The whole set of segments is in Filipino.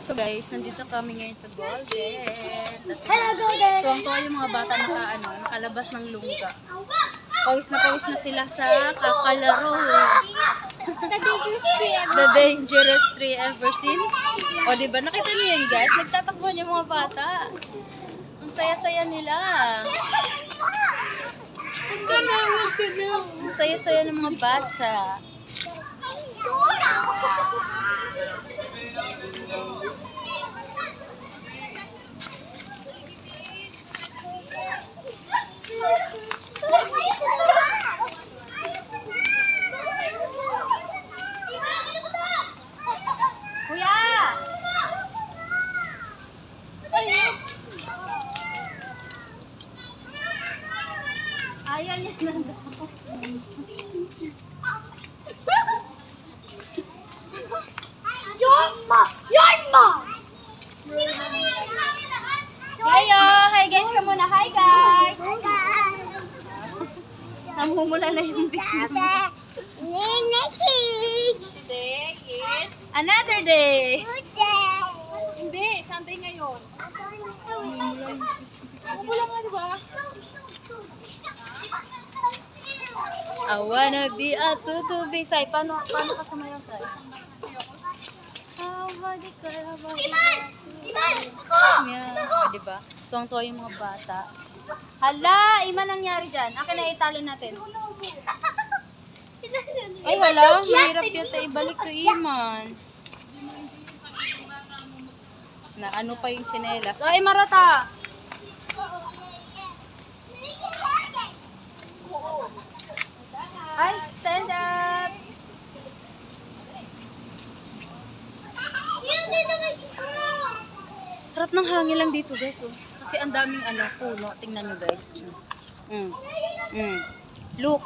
So guys, nandito kami ngayon sa Golden. Hello, Golden! Tuwang-tuwa yung mga bata nakalabas ng lungga. Pawis na sila sa kakalaro. The dangerous tree ever. The dangerous tree ever seen. O diba, nakita niyo yan guys? Nagtatakbuhan yung mga bata. Ang saya-saya nila. Ang saya-saya ng mga bata. Kuya! Ayaw niya nandun. Yorma! Hayo! Hi guys ka muna. Hi guys! Namumula na yung bix naman. Today is another day. Hindi, Sunday ngayon. Namumula nga diba? I wanna be a tutubi. Say, paano ka sumayaw, Say? Diba? Tuwang-tuwa yung mga bata. Hala, Ima nangyari dyan. Akin na italo natin. Ay, hala, mahirap yata ibalik to Iman. Na ano pa yung tsinelas. Ay, Marata! Ay, stand up! Sarap ng hangin lang dito guys, oh. Kasi ang daming puno. Tingnan nyo guys. Look.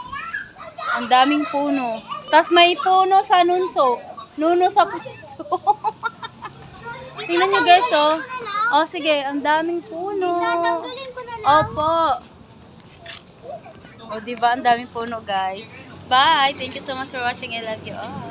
Ang daming puno. Tapos may puno sa nunso. Nuno sa puso. Tingnan nyo guys, oh. Oh, sige. Ang daming puno. Opo. O, diba? Ang daming puno guys. Bye! Thank you so much for watching. I love you all.